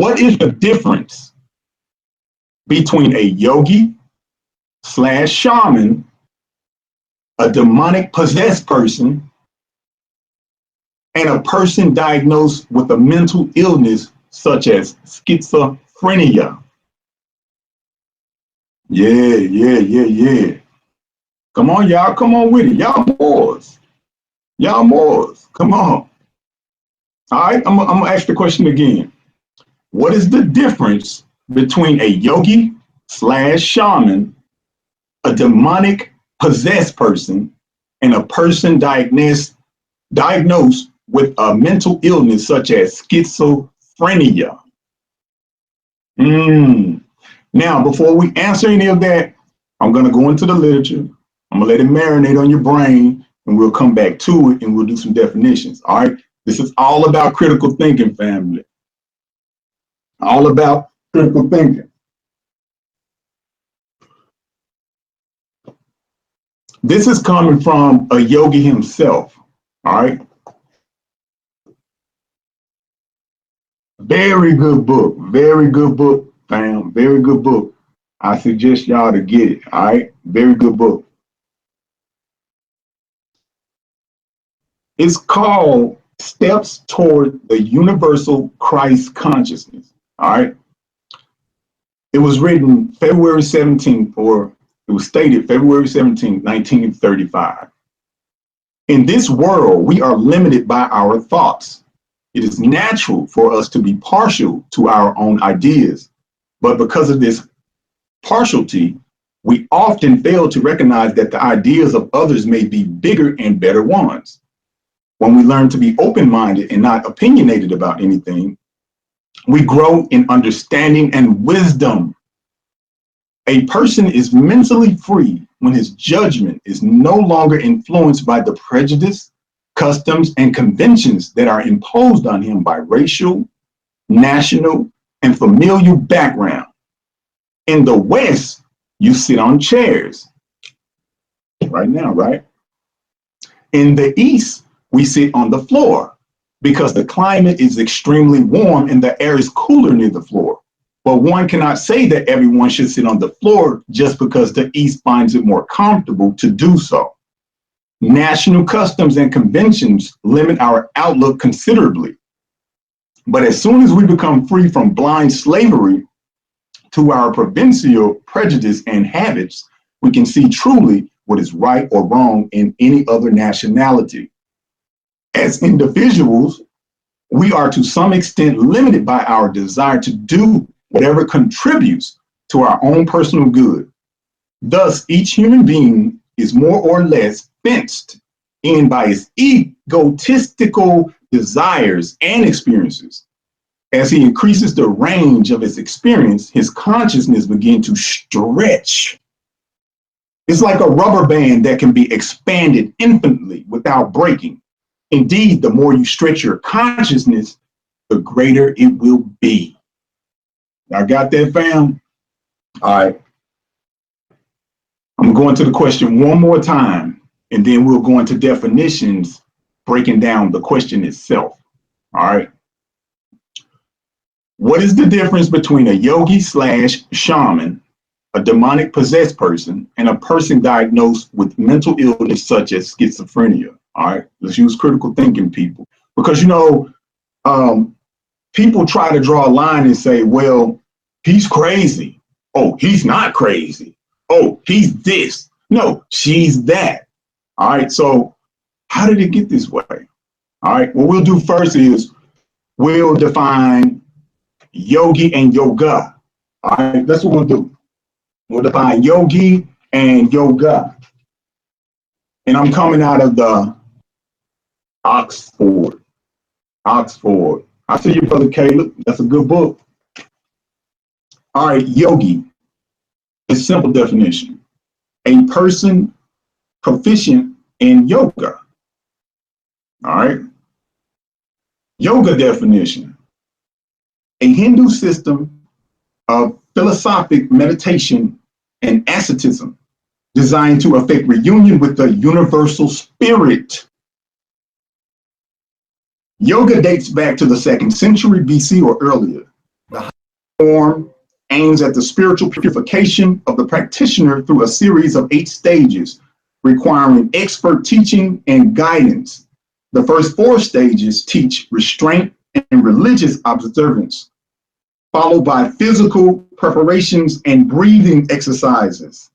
What is the difference between a yogi / shaman, a demonic possessed person, and a person diagnosed with a mental illness such as schizophrenia? Yeah. Come on, y'all. Come on with it. Y'all Moors. Come on. All right, I'm gonna ask the question again. What is the difference between a yogi / shaman, a demonic possessed person, and a person diagnosed with a mental illness such as schizophrenia? Now, before we answer any of that, I'm going to go into the literature. I'm going to let it marinate on your brain, and we'll come back to it, and we'll do some definitions. All right? This is all about critical thinking, family. All about critical thinking. This is coming from a yogi himself. All right? Very good book. Very good book, fam. Very good book. I suggest y'all to get it. All right? Very good book. It's called Steps Toward the Universal Christ Consciousness. All right? It was written February 17th, or it was stated February 17th, 1935. In this world, we are limited by our thoughts. It is natural for us to be partial to our own ideas, but because of this partiality, we often fail to recognize that the ideas of others may be bigger and better ones. When we learn to be open-minded and not opinionated about anything, we grow in understanding and wisdom. A person is mentally free when his judgment is no longer influenced by the prejudice, customs, and conventions that are imposed on him by racial, national, and familial background. In the West, you sit on chairs. Right now, right? In the East, we sit on the floor because the climate is extremely warm and the air is cooler near the floor. But one cannot say that everyone should sit on the floor just because the East finds it more comfortable to do so. National customs and conventions limit our outlook considerably. But as soon as we become free from blind slavery to our provincial prejudice and habits, we can see truly what is right or wrong in any other nationality. As individuals, we are to some extent limited by our desire to do whatever contributes to our own personal good. Thus, each human being is more or less fenced in by his egotistical desires and experiences. As he increases the range of his experience, his consciousness begins to stretch. It's like a rubber band that can be expanded infinitely without breaking. Indeed, the more you stretch your consciousness, the greater it will be. I got that, fam? All right. I'm going to the question one more time, and then we'll go into definitions, breaking down the question itself. All right. What is the difference between a yogi / shaman, a demonic possessed person, and a person diagnosed with mental illness such as schizophrenia? All right, let's use critical thinking, people, because, you know, people try to draw a line and say, well, he's crazy. Oh, he's not crazy. Oh, he's this. No, she's that. All right, so how did it get this way? All right, what we'll do first is we'll define yogi and yoga. All right, that's what we'll do. We'll define yogi and yoga. And I'm coming out of the Oxford. I see you, Brother Caleb. That's a good book. All right, yogi. It's simple definition. A person proficient in yoga. All right. Yoga definition. A Hindu system of philosophic meditation and asceticism designed to effect reunion with the universal spirit. Yoga dates back to the 2nd century BC or earlier. The form aims at the spiritual purification of the practitioner through a series of 8 stages, requiring expert teaching and guidance. The first 4 stages teach restraint and religious observance, followed by physical preparations and breathing exercises.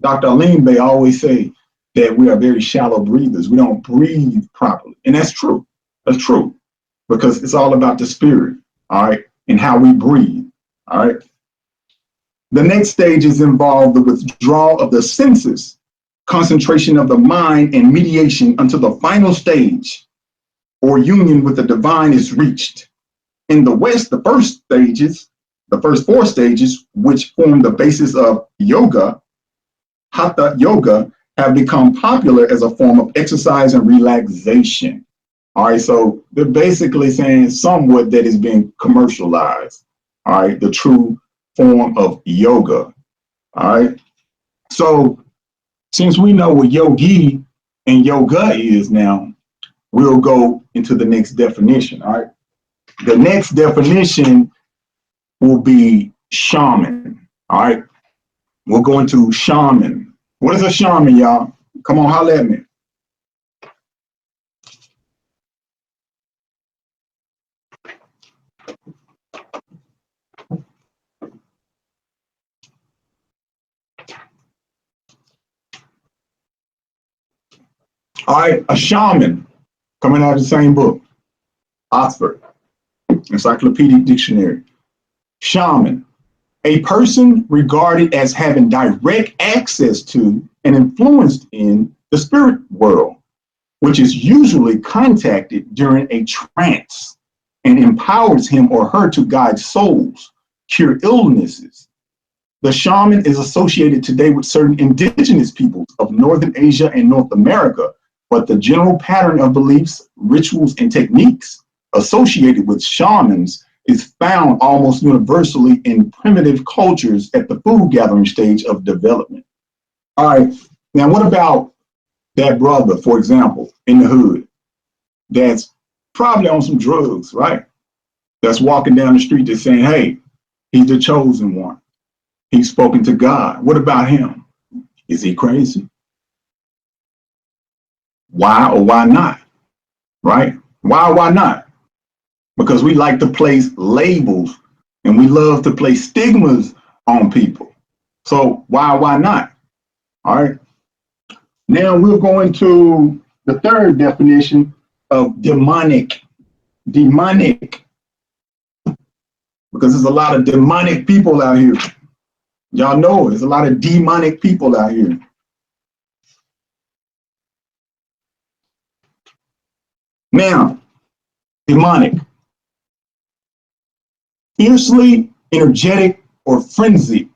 Dr. Moreno Bey always say that we are very shallow breathers. We don't breathe properly. And that's true. That's true. Because it's all about the spirit, all right, and how we breathe, all right. The next stages involve the withdrawal of the senses, concentration of the mind, and mediation until the final stage or union with the divine is reached. In the West, the first 4 stages, which form the basis of yoga, hatha yoga, have become popular as a form of exercise and relaxation. All right, so they're basically saying somewhat that is being commercialized. All right, the true form of yoga. All right, so since we know what yogi and yoga is now, we'll go into the next definition. All right, the next definition will be shaman. All right, we'll go into shaman. What is a shaman, y'all? Come on, holler at me. All right, a shaman, coming out of the same book, Oxford Encyclopedic Dictionary. Shaman, a person regarded as having direct access to and influenced in the spirit world, which is usually contacted during a trance and empowers him or her to guide souls, cure illnesses. The shaman is associated today with certain indigenous peoples of Northern Asia and North America, but the general pattern of beliefs, rituals, and techniques associated with shamans is found almost universally in primitive cultures at the food gathering stage of development. All right, now what about that brother, for example, in the hood, that's probably on some drugs, right? That's walking down the street that's saying, hey, he's the chosen one. He's spoken to God. What about him? Is he crazy? Why or why not? Right? Why or why not? Because we like to place labels and we love to place stigmas on people. So why not? All right. Now we'll go into the third definition of demonic. Demonic. Because there's a lot of demonic people out here. Y'all know there's a lot of demonic people out here. Now, demonic. Fiercely energetic or frenzied,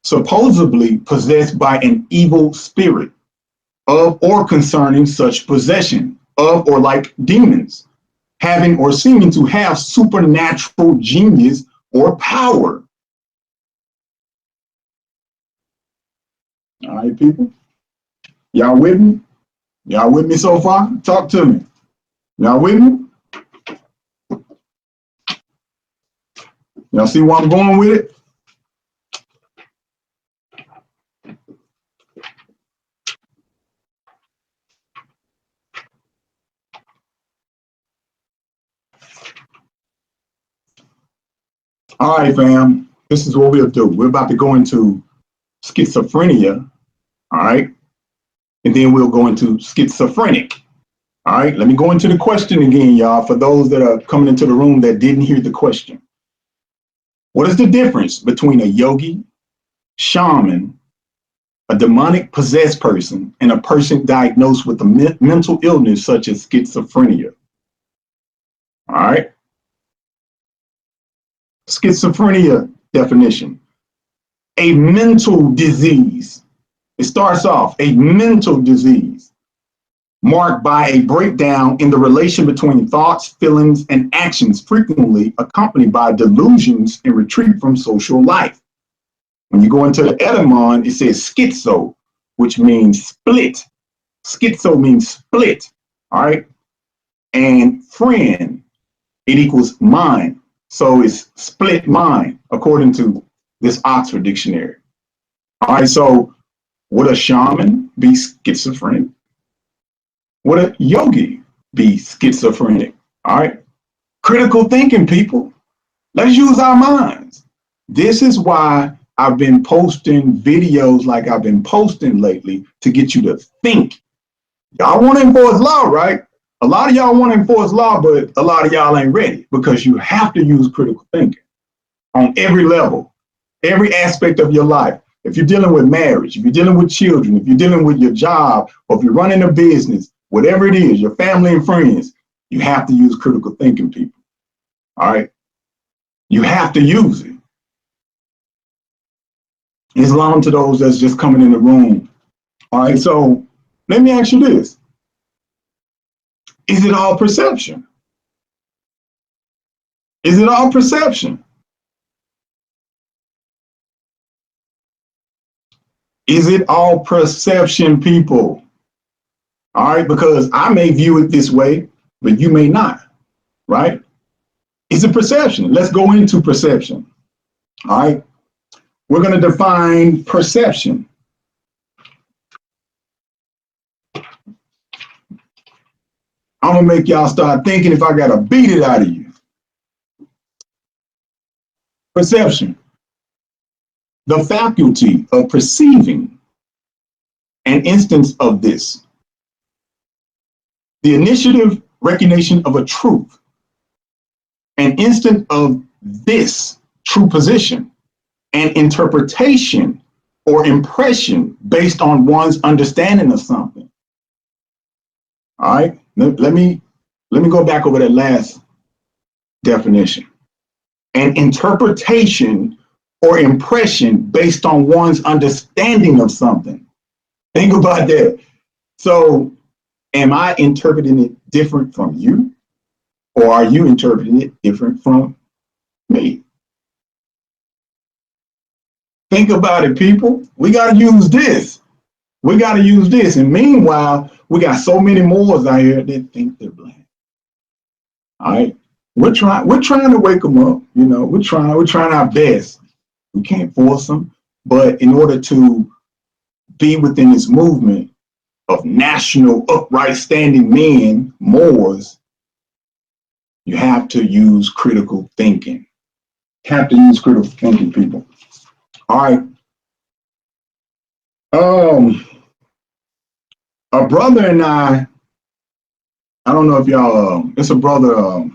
supposedly possessed by an evil spirit of or concerning such possession of or like demons, having or seeming to have supernatural genius or power. All right, people. Y'all with me? Y'all with me so far? Talk to me. Y'all with me? Y'all see where I'm going with it? All right, fam. This is what we'll do. We're about to go into schizophrenia. All right. And then we'll go into schizophrenic. All right. Let me go into the question again, y'all, for those that are coming into the room that didn't hear the question. What is the difference between a yogi, shaman, a demonic possessed person, and a person diagnosed with a mental illness such as schizophrenia? All right. Schizophrenia definition: a mental disease. It starts off a mental disease marked by a breakdown in the relation between thoughts, feelings, and actions, frequently accompanied by delusions and retreat from social life. When you go into the etymon, it says schizo, which means split. Schizo means split, all right? And phren, it equals mind. So it's split mind, according to this Oxford dictionary. All right, so would a shaman be schizophrenic? Would a yogi be schizophrenic? All right, critical thinking, people. Let's use our minds. This is why I've been posting videos like I've been posting lately, to get you to think. Y'all want to enforce law, right? A lot of y'all want to enforce law, but a lot of y'all ain't ready, because you have to use critical thinking on every level, every aspect of your life. If you're dealing with marriage, if you're dealing with children, if you're dealing with your job, or if you're running a business, whatever it is, your family and friends, you have to use critical thinking, people. All right? You have to use it. Islam to those that's just coming in the room. All right, so let me ask you this. Is it all perception? Is it all perception? Is it all perception, people? All right, because I may view it this way, but you may not, right? Is it perception? Let's go into perception. All right, we're going to define perception. I'm going to make y'all start thinking if I got to beat it out of you. Perception. The faculty of perceiving an instance of this. The initiative recognition of a truth. An instant of this true position. An interpretation or impression based on one's understanding of something. All right, let me go back over that last definition. An interpretation or impression based on one's understanding of something. Think about that. So am I interpreting it different from you, or are you interpreting it different from me? Think about it, people. We got to use this. We got to use this. And meanwhile, we got so many Moors out here that think they're black. All right. We're trying to wake them up. You know, we're trying our best. We can't force them. But in order to be within this movement of national upright standing men, Moors, you have to use critical thinking. Have to use critical thinking, people. All right. A brother and I don't know if y'all, it's a brother,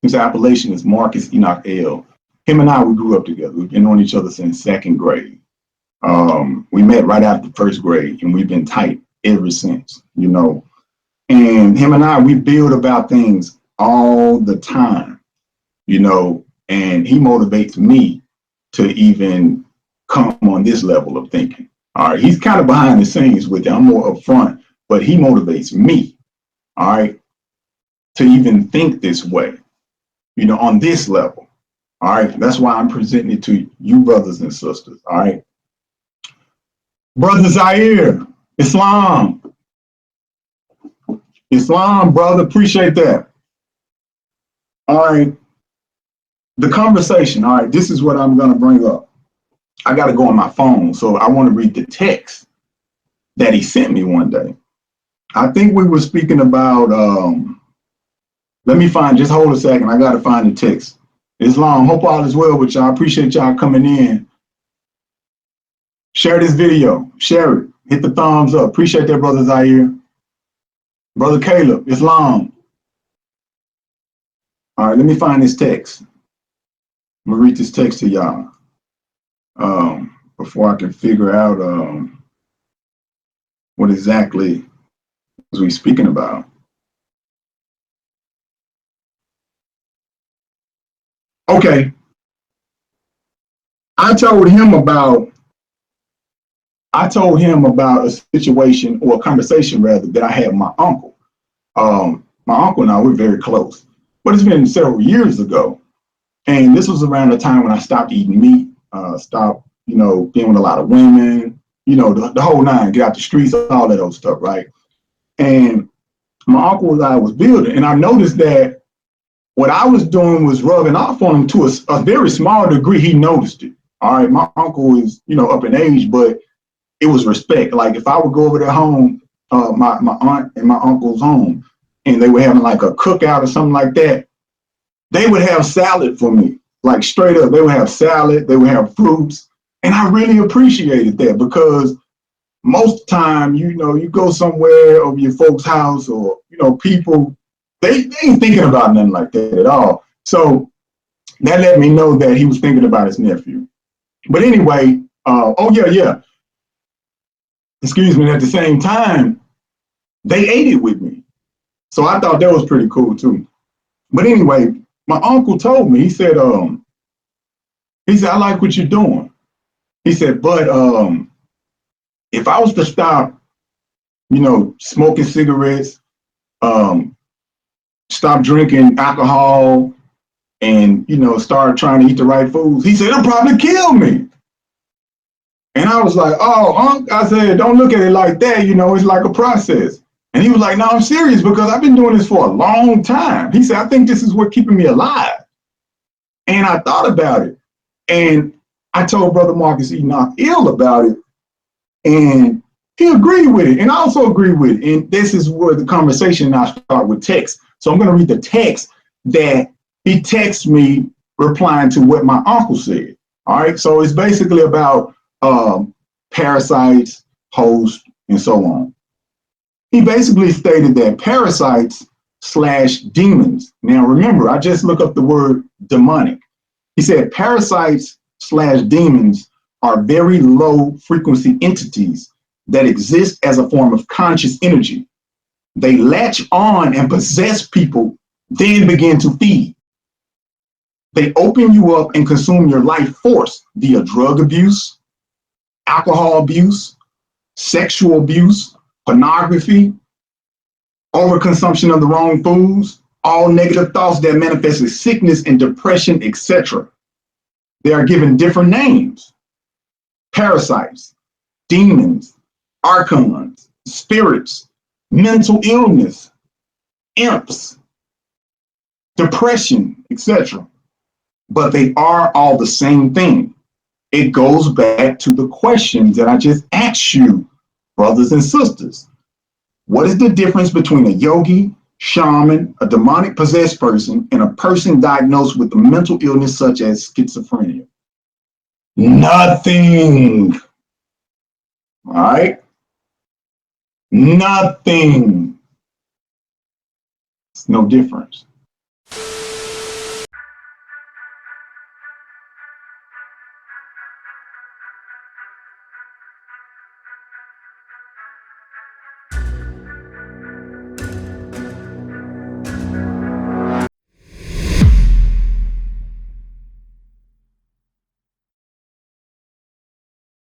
his appellation is Marcus Enoch L. Him and I, we grew up together. We've been on each other since second grade. We met right after first grade, and we've been tight ever since, you know. And him and I, we build about things all the time, you know, and he motivates me to even come on this level of thinking. All right, he's kind of behind the scenes with it. I'm more upfront, but he motivates me, all right, to even think this way, you know, on this level. All right, that's why I'm presenting it to you, brothers and sisters. All right, brother Zaire, Islam, brother, appreciate that. All right, the conversation. All right, this is what I'm going to bring up. I got to go on my phone, so I want to read the text that he sent me one day. I think we were speaking about, let me find, just hold a second. I got to find the text. Islam, hope all is well with y'all. I appreciate y'all coming in. Share this video, share it, hit the thumbs up. Appreciate that, brother Zaire. Brother Caleb, Islam. All right, let me find this text. I'm gonna read this text to y'all before I can figure out what exactly was we speaking about. Okay. I told him about a situation, or a conversation rather, that I had with my uncle. My uncle and I, we're very close, but it's been several years ago. And this was around the time when I stopped eating meat, stopped, you know, being with a lot of women, you know, the whole nine, get out the streets, all that old stuff, right? And my uncle and I was building, and I noticed that what I was doing was rubbing off on him to a very small degree. He noticed it. All right, my uncle is, up in age, but it was respect. Like if I would go over their home, my aunt and my uncle's home, and they were having like a cookout or something like that, they would have salad for me, like straight up. They would have salad, they would have fruits, and I really appreciated that because most time, you go somewhere over your folks' house or people, they ain't thinking about nothing like that at all. So that let me know that he was thinking about his nephew. But anyway, oh yeah. Excuse me. At the same time, they ate it with me. So I thought that was pretty cool too. But anyway, my uncle told me, he said, I like what you're doing. He said, but if I was to stop, smoking cigarettes, stop drinking alcohol, and start trying to eat the right foods, he said, it'll probably kill me. And I was like, oh, Unc, I said, don't look at it like that. It's like a process. And he was like, no, I'm serious because I've been doing this for a long time. He said, I think this is what's keeping me alive. And I thought about it. And I told Brother Marcus E. Not ill about it. And he agreed with it. And I also agree with it. And this is where the conversation now starts with text. So I'm going to read the text that he texted me replying to what my uncle said. All right. So it's basically about parasites, hosts, and so on. He basically stated that parasites / demons. Now, remember, I just looked up the word demonic. He said parasites / demons are very low frequency entities that exist as a form of conscious energy. They latch on and possess people, then begin to feed. They open you up and consume your life force via drug abuse, alcohol abuse, sexual abuse, pornography, overconsumption of the wrong foods, all negative thoughts that manifest as sickness and depression, etc. They are given different names: parasites, demons, archons, spirits, mental illness, imps, depression, etc. But they are all the same thing. It goes back to the questions that I just asked you, brothers and sisters. What is the difference between a yogi, shaman, a demonic possessed person, and a person diagnosed with a mental illness such as schizophrenia? Nothing. All right? Nothing. It's no difference.